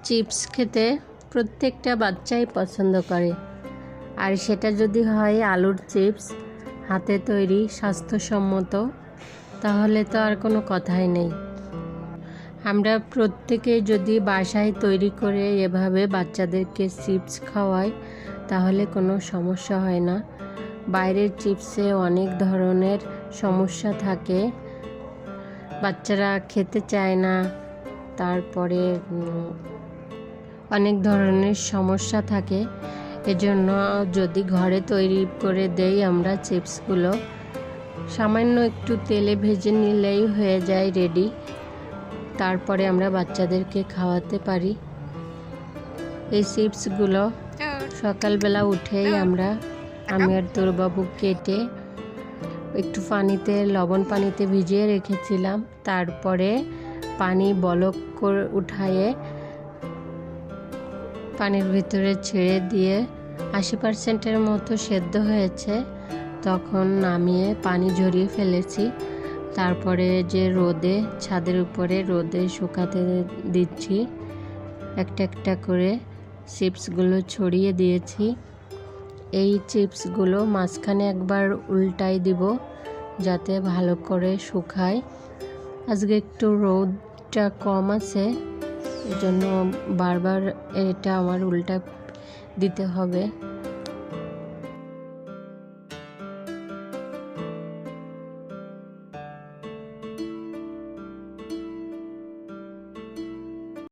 Chips খেতে প্রত্যেকটা বাচ্চাই পছন্দ করে, আর সেটা যদি হয় আলুর চিপস, হাতে তৈরি, স্বাস্থ্যসম্মত, তাহলে তো আর কোনো কথাই নেই। আমরা প্রত্যেকেই যদি বাসায় তৈরি করে এভাবে বাচ্চাদেরকে চিপস খাওয়াই তাহলে কোনো সমস্যা হয় না। বাইরের চিপসে অনেক ধরনের সমস্যা থাকে, বাচ্চারা খেতে চায় না, তারপরে অনেক ধরনের সমস্যা থাকে। এজন্য যদি ঘরে তৈরি করে দেই আমরা চিপসগুলো, সামান্য একটু তেলে ভেজে নিলেই হয়ে যায় রেডি, তারপরে আমরা বাচ্চাদেরকে খাওয়াতে পারি। এই চিপসগুলো সকালবেলা উঠেই আমি আর তোরবাবু কেটে একটু লবণ পানিতে ভিজিয়ে রেখেছিলাম, তারপরে পানি বলক করে উঠায়ে পানির ভিতরে ছেড়ে দিয়ে 80% মতো সেদ্ধ হয়েছে, তখন নামিয়ে পানি ঝরিয়ে ফেলেছি। তারপরে যে ছাদের উপরে রোদে শুকাতে দিচ্ছি, একটা একটা করে চিপসগুলো ছড়িয়ে দিয়েছি। এই চিপসগুলো মাঝখানে একবার উল্টাই দিব যাতে ভালো করে শুকায়। আজকে একটু রোদটা কম আছে, এজন্য বারবার এটা আমার উল্টা দিতে হবে।